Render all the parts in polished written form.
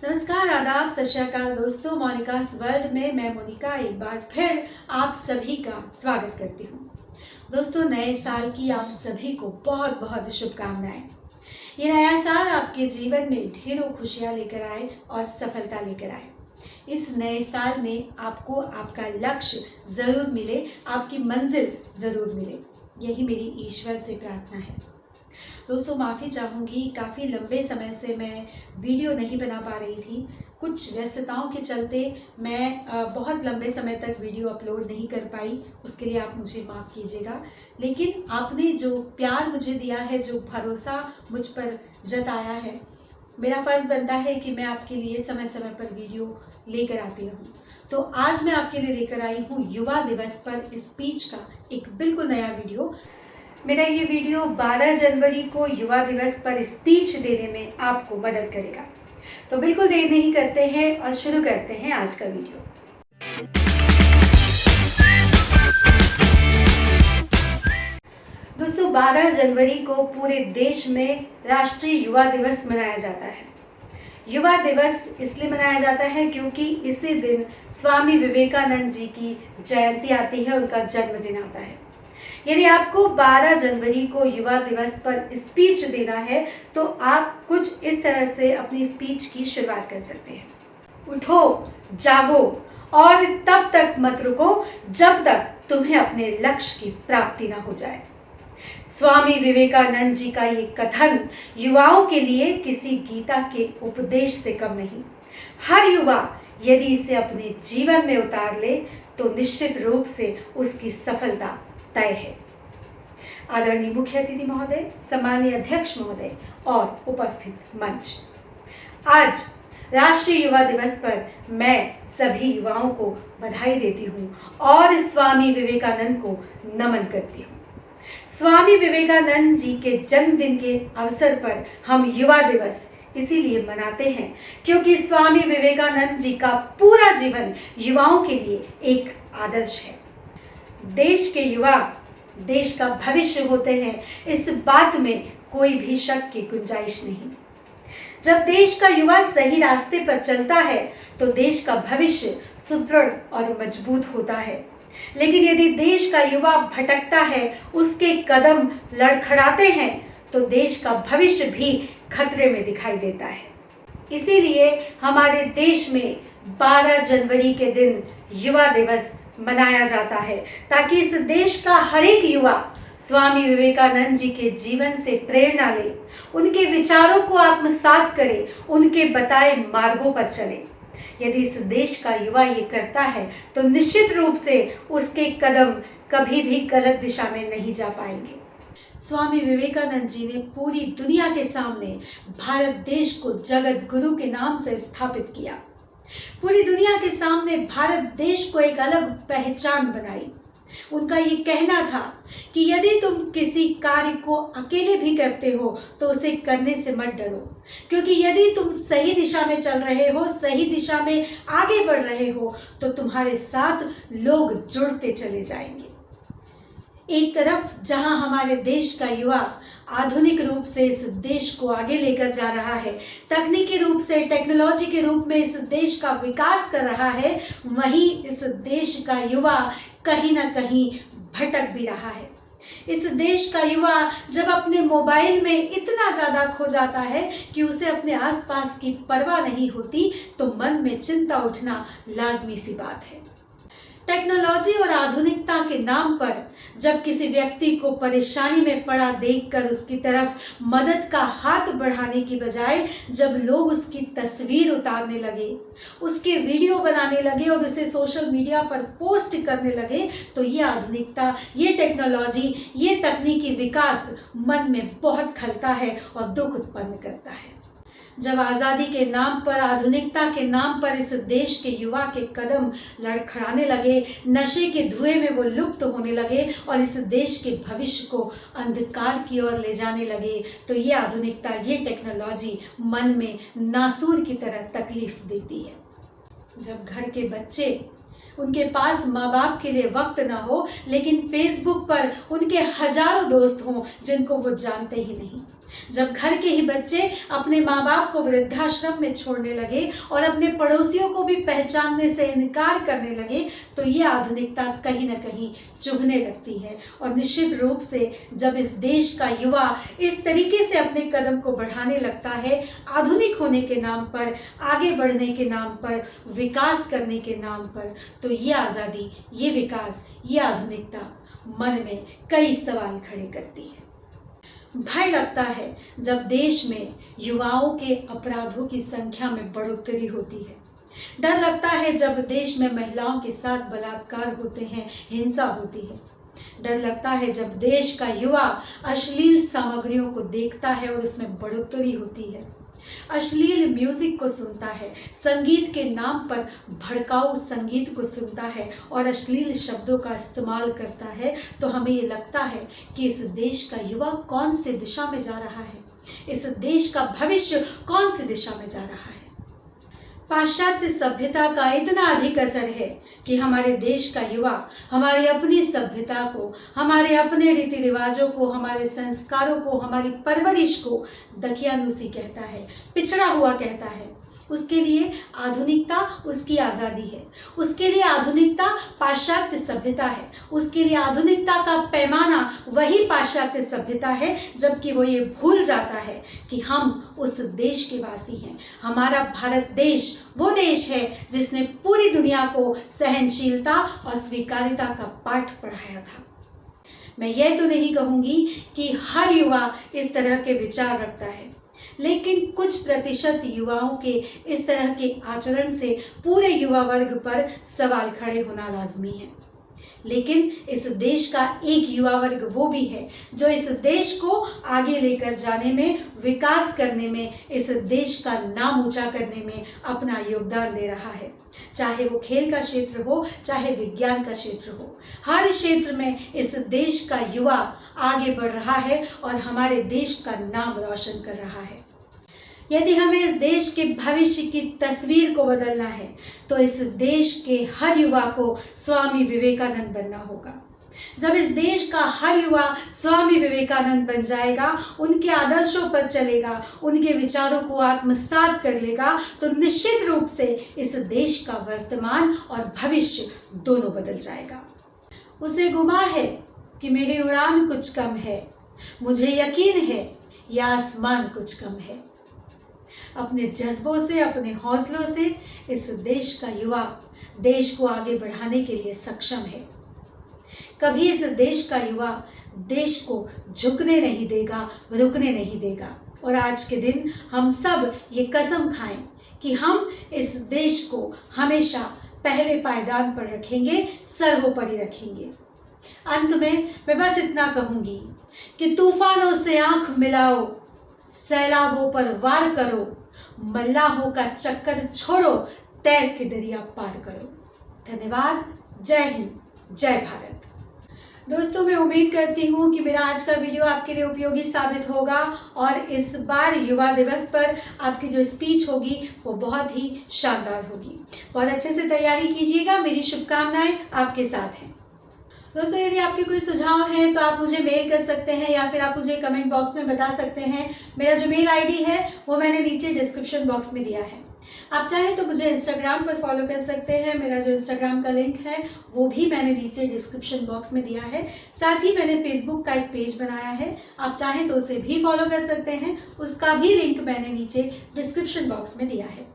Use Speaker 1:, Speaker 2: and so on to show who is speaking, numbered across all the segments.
Speaker 1: नमस्कार, आदाब, सत श्री अकाल दोस्तों। मोनिकास वर्ल्ड में मैं मोनिका एक बार फिर आप सभी का स्वागत करती हूँ। दोस्तों, नए साल की आप सभी को बहुत बहुत शुभकामनाएं। ये नया साल आपके जीवन में ढेरों खुशियां लेकर आए और सफलता लेकर आए। इस नए साल में आपको आपका लक्ष्य जरूर मिले, आपकी मंजिल जरूर मिले, यही मेरी ईश्वर से प्रार्थना है। दोस्तों, माफ़ी चाहूँगी, काफ़ी लंबे समय से मैं वीडियो नहीं बना पा रही थी। कुछ व्यस्तताओं के चलते मैं बहुत लंबे समय तक वीडियो अपलोड नहीं कर पाई, उसके लिए आप मुझे माफ़ कीजिएगा। लेकिन आपने जो प्यार मुझे दिया है, जो भरोसा मुझ पर जताया है, मेरा फ़र्ज़ बनता है कि मैं आपके लिए समय समय पर वीडियो लेकर आती रहूँ। तो आज मैं आपके लिए लेकर आई हूँ युवा दिवस पर स्पीच का एक बिल्कुल नया वीडियो। मेरा ये वीडियो 12 जनवरी को युवा दिवस पर स्पीच देने में आपको मदद करेगा। तो बिल्कुल देर नहीं करते हैं और शुरू करते हैं आज का वीडियो। दोस्तों, 12 जनवरी को पूरे देश में राष्ट्रीय युवा दिवस मनाया जाता है। युवा दिवस इसलिए मनाया जाता है क्योंकि इसी दिन स्वामी विवेकानंद जी की जयंती आती है, उनका जन्मदिन आता है। यदि आपको 12 जनवरी को युवा दिवस पर स्पीच देना है तो आप कुछ इस तरह से अपनी स्पीच की शुरुआत कर सकते हैं। उठो, जागो और तब तक मत रुको जब तक तुम्हें अपने लक्ष्य की प्राप्ति न हो जाए। स्वामी विवेकानंद जी का ये कथन युवाओं के लिए किसी गीता के उपदेश से कम नहीं। हर युवा यदि इसे अपने जीवन में उतार ले तो निश्चित रूप से उसकी सफलता तय है। आदरणीय मुख्य अतिथि महोदय, सम्मानीय अध्यक्ष महोदय और उपस्थित मंच, आज राष्ट्रीय युवा दिवस पर मैं सभी युवाओं को बधाई देती हूँ और स्वामी विवेकानंद को नमन करती हूँ। स्वामी विवेकानंद जी के जन्मदिन के अवसर पर हम युवा दिवस इसीलिए मनाते हैं क्योंकि स्वामी विवेकानंद जी का पूरा जीवन युवाओं के लिए एक आदर्श है। देश के युवा देश का भविष्य होते हैं, इस बात में कोई भी शक की गुंजाइश नहीं। जब देश का युवा सही रास्ते पर चलता है तो देश का भविष्य सुदृढ़ और मजबूत होता है। लेकिन यदि देश का युवा भटकता है, उसके कदम लड़खड़ाते हैं, तो देश का भविष्य भी खतरे में दिखाई देता है। इसीलिए हमारे देश में 12 जनवरी के दिन युवा दिवस मनाया जाता है ताकि इस देश का हर एक युवा स्वामी विवेकानंद जी के जीवन से प्रेरणा ले, उनके विचारों को आत्मसात करे, उनके बताए मार्गों पर चले। यदि इस देश का युवा ये करता है तो निश्चित रूप से उसके कदम कभी भी गलत दिशा में नहीं जा पाएंगे। स्वामी विवेकानंद जी ने पूरी दुनिया के सामने भारत देश को जगत गुरु के नाम से स्थापित किया। पूरी दुनिया के सामने भारत देश को एक अलग पहचान बनाई। उनका ये कहना था कि यदि तुम किसी कार्य को अकेले भी करते हो तो उसे करने से मत डरो, क्योंकि यदि तुम सही दिशा में चल रहे हो, सही दिशा में आगे बढ़ रहे हो, तो तुम्हारे साथ लोग जुड़ते चले जाएंगे। एक तरफ जहां हमारे देश का युवा आधुनिक रूप से इस देश को आगे लेकर जा रहा है, तकनीकी रूप से, टेक्नोलॉजी के रूप में इस देश का विकास कर रहा है, वहीं इस देश का युवा कहीं ना कहीं भटक भी रहा है। इस देश का युवा जब अपने मोबाइल में इतना ज्यादा खो जाता है कि उसे अपने आसपास की परवाह नहीं होती, तो मन में चिंता उठना लाजमी सी बात है। टेक्नोलॉजी और आधुनिकता के नाम पर जब किसी व्यक्ति को परेशानी में पड़ा देखकर उसकी तरफ मदद का हाथ बढ़ाने की बजाय जब लोग उसकी तस्वीर उतारने लगे, उसके वीडियो बनाने लगे और उसे सोशल मीडिया पर पोस्ट करने लगे, तो ये आधुनिकता, ये टेक्नोलॉजी, ये तकनीकी विकास मन में बहुत खलता है और दुख उत्पन्न करता है। जब आजादी के नाम पर, आधुनिकता के नाम पर इस देश के युवा के कदम लड़खड़ाने लगे, नशे के धुएं में वो लुप्त होने लगे और इस देश के भविष्य को अंधकार की ओर ले जाने लगे, तो ये आधुनिकता, ये टेक्नोलॉजी मन में नासूर की तरह तकलीफ देती है। जब घर के बच्चे, उनके पास माँ बाप के लिए वक्त ना हो, लेकिन फेसबुक पर उनके हजारों दोस्त हों जिनको वो जानते ही नहीं, जब घर के ही बच्चे अपने माँ बाप को वृद्धाश्रम में छोड़ने लगे और अपने पड़ोसियों को भी पहचानने से इनकार करने लगे, तो ये आधुनिकता कहीं ना कहीं चुभने लगती है। और निश्चित रूप से जब इस देश का युवा इस तरीके से अपने कदम को बढ़ाने लगता है, आधुनिक होने के नाम पर, आगे बढ़ने के नाम पर, विकास करने के नाम पर, तो ये आज़ादी, ये विकास, ये आधुनिकता मन में कई सवाल खड़े करती है। भय लगता है जब देश में युवाओं के अपराधों की संख्या में बढ़ोतरी होती है। डर लगता है जब देश में महिलाओं के साथ बलात्कार होते हैं, हिंसा होती है। डर लगता है जब देश का युवा अश्लील सामग्रियों को देखता है और उसमें बढ़ोतरी होती है, अश्लील म्यूजिक को सुनता है, संगीत के नाम पर भड़काऊ संगीत को सुनता है और अश्लील शब्दों का इस्तेमाल करता है, तो हमें ये लगता है कि इस देश का युवा कौन सी दिशा में जा रहा है, इस देश का भविष्य कौन सी दिशा में जा रहा है। पाश्चात्य सभ्यता का इतना अधिक असर है कि हमारे देश का युवा हमारी अपनी सभ्यता को, हमारे अपने रीति रिवाजों को, हमारे संस्कारों को, हमारी परवरिश को दकियानूसी कहता है, पिछड़ा हुआ कहता है। उसके लिए आधुनिकता उसकी आज़ादी है, उसके लिए आधुनिकता पाश्चात्य सभ्यता है, उसके लिए आधुनिकता का पैमाना वही पाश्चात्य सभ्यता है, जबकि वो ये भूल जाता है कि हम उस देश के वासी हैं। हमारा भारत देश वो देश है जिसने पूरी दुनिया को सहनशीलता और स्वीकार्यता का पाठ पढ़ाया था। मैं ये तो नहीं कहूंगी कि हर युवा इस तरह के विचार रखता है, लेकिन कुछ प्रतिशत युवाओं के इस तरह के आचरण से पूरे युवा वर्ग पर सवाल खड़े होना लाजमी है। लेकिन इस देश का एक युवा वर्ग वो भी है जो इस देश को आगे लेकर जाने में, विकास करने में, इस देश का नाम ऊंचा करने में अपना योगदान दे रहा है। चाहे वो खेल का क्षेत्र हो, चाहे विज्ञान का क्षेत्र हो, हर क्षेत्र में इस देश का युवा आगे बढ़ रहा है और हमारे देश का नाम रोशन कर रहा है। यदि हमें इस देश के भविष्य की तस्वीर को बदलना है, तो इस देश के हर युवा को स्वामी विवेकानंद बनना होगा। जब इस देश का हर युवा स्वामी विवेकानंद बन जाएगा, उनके आदर्शों पर चलेगा, उनके विचारों को आत्मसात कर लेगा, तो निश्चित रूप से इस देश का वर्तमान और भविष्य दोनों बदल जाएगा। उसे गुमा है कि मेरी उड़ान कुछ कम है, मुझे यकीन है यह आसमान कुछ कम है। अपने जज्बों से, अपने हौसलों से इस देश का युवा देश को आगे बढ़ाने के लिए सक्षम है। कभी इस देश का युवा देश को झुकने नहीं देगा, रुकने नहीं देगा। और आज के दिन हम सब ये कसम खाएं कि हम इस देश को हमेशा पहले पायदान पर रखेंगे, सर्वोपरि रखेंगे। अंत में मैं बस इतना कहूंगी कि तूफानों से आंख मिलाओ, सैलाबों पर वार करो, मल्लाहों का चक्कर छोड़ो, तैर के दरिया पार करो। धन्यवाद। जय हिंद, जय भारत। दोस्तों, मैं उम्मीद करती हूँ कि मेरा आज का वीडियो आपके लिए उपयोगी साबित होगा और इस बार युवा दिवस पर आपकी जो स्पीच होगी वो बहुत ही शानदार होगी। बहुत अच्छे से तैयारी कीजिएगा। मेरी शुभकामनाएं आपके साथ हैं। दोस्तों, यदि आपके कोई सुझाव हैं तो आप मुझे मेल कर सकते हैं या फिर आप मुझे कमेंट बॉक्स में बता सकते हैं। मेरा जो मेल आईडी है वो मैंने नीचे डिस्क्रिप्शन बॉक्स में दिया है। आप चाहें तो मुझे इंस्टाग्राम पर फॉलो कर सकते हैं। मेरा जो इंस्टाग्राम का लिंक है वो भी मैंने नीचे डिस्क्रिप्शन बॉक्स में दिया है। साथ ही मैंने फेसबुक का एक पेज बनाया है, आप चाहें तो उसे भी फॉलो कर सकते हैं। उसका भी लिंक मैंने नीचे डिस्क्रिप्शन बॉक्स में दिया है।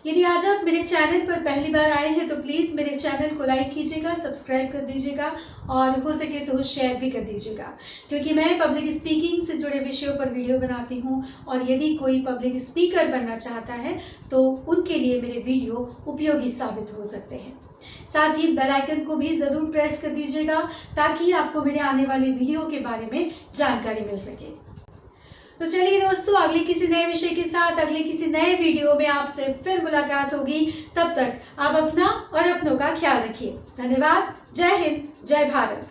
Speaker 1: यदि आज आप मेरे चैनल पर पहली बार आए हैं तो प्लीज़ मेरे चैनल को लाइक कीजिएगा, सब्सक्राइब कर दीजिएगा और हो सके तो शेयर भी कर दीजिएगा, क्योंकि मैं पब्लिक स्पीकिंग से जुड़े विषयों पर वीडियो बनाती हूँ और यदि कोई पब्लिक स्पीकर बनना चाहता है तो उनके लिए मेरे वीडियो उपयोगी साबित हो सकते हैं। साथ ही बेल आइकन को भी ज़रूर प्रेस कर दीजिएगा ताकि आपको मेरे आने वाले वीडियो के बारे में जानकारी मिल सके। तो चलिए दोस्तों, अगले किसी नए विषय के साथ अगले किसी नए वीडियो में आपसे फिर मुलाकात होगी। तब तक आप अपना और अपनों का ख्याल रखिए। धन्यवाद। जय हिंद, जय भारत।